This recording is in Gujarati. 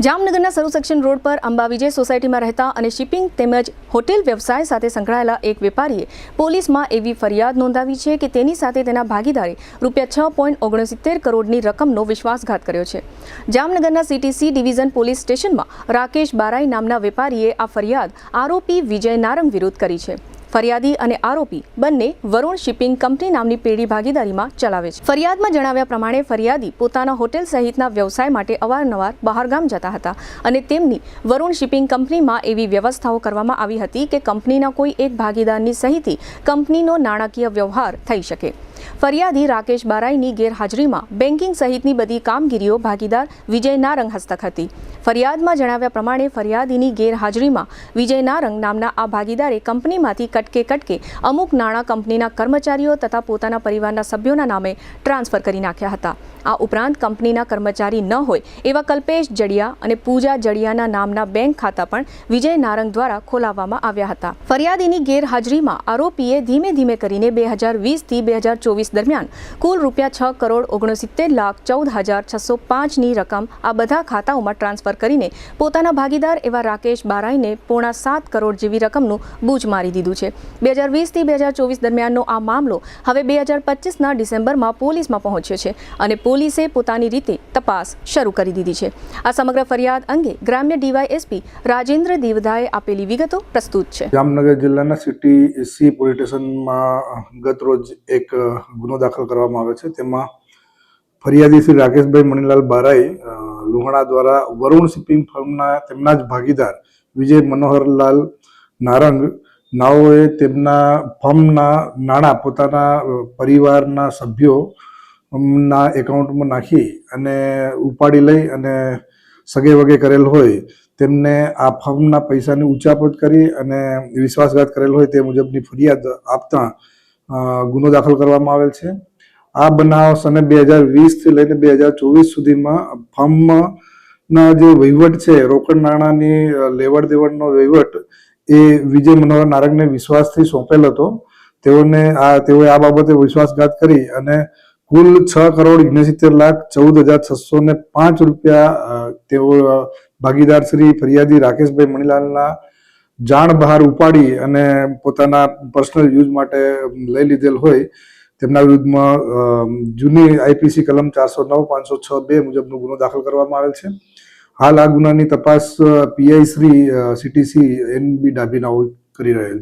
જામનગરના સરૂ સેક્શન રોડ પર અંબા વિજય સોસાયટીમાં રહેતા અને શિપિંગ તેમજ હોટેલ વ્યવસાય સાથે સંકળાયેલા એક વેપારીએ પોલીસમાં એવી ફરિયાદ નોંધાવી છે કે તેની સાથે તેના ભાગીદારે ₹6.69 કરોડની રકમનો વિશ્વાસઘાત કર્યો છે। જામનગરના CTC ડિવિઝન પોલીસ સ્ટેશનમાં રાકેશ બારાઈ નામના વેપારીએ આ ફરિયાદ આરોપી વિજય નારંગ વિરુદ્ધ કરી છે। ફરિયાદી અને આરોપી બંને વરુણ શિપિંગ કંપની નામની પેઢી ભાગીદારીમાં ચલાવે છે। ફરિયાદમાં જણાવ્યા પ્રમાણે ફરિયાદી પોતાના હોટેલ સહિતના વ્યવસાય માટે અવારનવાર બહારગામ જતા હતા અને તેમની વરુણ શિપિંગ કંપનીમાં એવી વ્યવસ્થાઓ કરવામાં આવી હતી કે કંપનીના કોઈ એક ભાગીદારની સહીથી કંપનીનો નાણાકીય વ્યવહાર થઈ શકે। ફરિયાદી રાકેશ બારાઈની ગેરહાજરીમાં બેન્કિંગ સહિતની બધી કામગીરીઓ ભાગીદાર વિજય નારંગ હસ્તક હતી। ફરિયાદમાં જણાવ્યા પ્રમાણે ફરિયાદીની ગેરહાજરીમાં વિજય નારંગ નામના આ ભાગીદારે કંપનીમાંથી કટકે અમુક નાણાં કંપનીના કર્મચારીઓ તથા પોતાના પરિવારના સભ્યોના નામે ટ્રાન્સફર કરી નાખ્યા હતા। આ ઉપરાંત કંપનીના કર્મચારી ન હોય એવા કલ્પેશ જડિયા અને પૂજા જડિયાના નામના બેંક ખાતા પણ વિજય નારંગ દ્વારા ખોલાવવામાં આવ્યા હતા। ફરિયાદીની ગેરહાજરીમાં આરોપીએ ધીમે ધીમે કરીને 2020 થી 2024 દરમિયાન કુલ ₹6,69,14,605ની રકમ આ બધા ખાતાઓમાં ટ્રાન્સફર કરીને પોતાના ભાગીદાર એવા રાકેશ બારાઈને ₹7.5 કરોડ જેવી રકમનું બૂચ મારી દીધું છે। 2020 થી 2024 દરમિયાનનો આ મામલો હવે 2025ના ડિસેમ્બરમાં પોલીસમાં પહોંચ્યો છે અને પોલીસે પોતાની રીતે તપાસ શરૂ કરી દીધી છે। આ સમગ્ર ફરિયાદ અંગે ગ્રામ્ય DYSP રાજેન્દ્ર દેવદાએ આપેલી વિગતો પ્રસ્તુત છે। જામનગર જિલ્લાના CTC પોલીસ સ્ટેશનમાં ગત રોજ એક ગુનો દાખલ કરવામાં આવ્યો છે। તેમાં ફરિયાદી શ્રી રાકેશભાઈ મણીલાલ બારાઈ લુહાણા દ્વારા વરુણ શિપિંગ ફર્મના તેમના જ ભાગીદાર વિજય મનોહરલાલ નારંગ નાઓએ તેમના ફર્મના નાણાં પોતાના પરિવારના સભ્યો ના એકાઉન્ટમાં નાખી અને ઉપાડી લઈ અને સગે વગે કરેલ હોય તેમને આ ફર્મના પૈસાની ઉચાપત કરી અને વિશ્વાસઘાત કરેલ હોય તે મુજબની ફરિયાદ આપતા ગુનો દાખલ કરવામાં આવેલ છે। આ બનાવ સને 2020 થી લઈને 2024 સુધીમાં ફર્મના જે વહીવટ છે રોકડ નાણાંની લેવડ દેવડનો વહીવટ એ વિજય મનોહર નારંગને વિશ્વાસથી સોંપેલ હતો। તેઓએ આ બાબતે વિશ્વાસઘાત કરી અને કુલ ₹6,69,14,605 તેઓ ભાગીદાર શ્રી ફરિયાદી રાકેશભાઈ મણીલાલના જાણ બહાર ઉપાડી અને પોતાના પર્સનલ યુઝ માટે લઈ લીધેલ હોય તેમના વિરુદ્ધમાં જૂની IPC કલમ 409/506(2) મુજબનો ગુનો દાખલ કરવામાં આવેલ છે। હાલ આ ગુનાની તપાસ PI શ્રી CTC NB ડાભીનાઓ કરી રહેલ છે।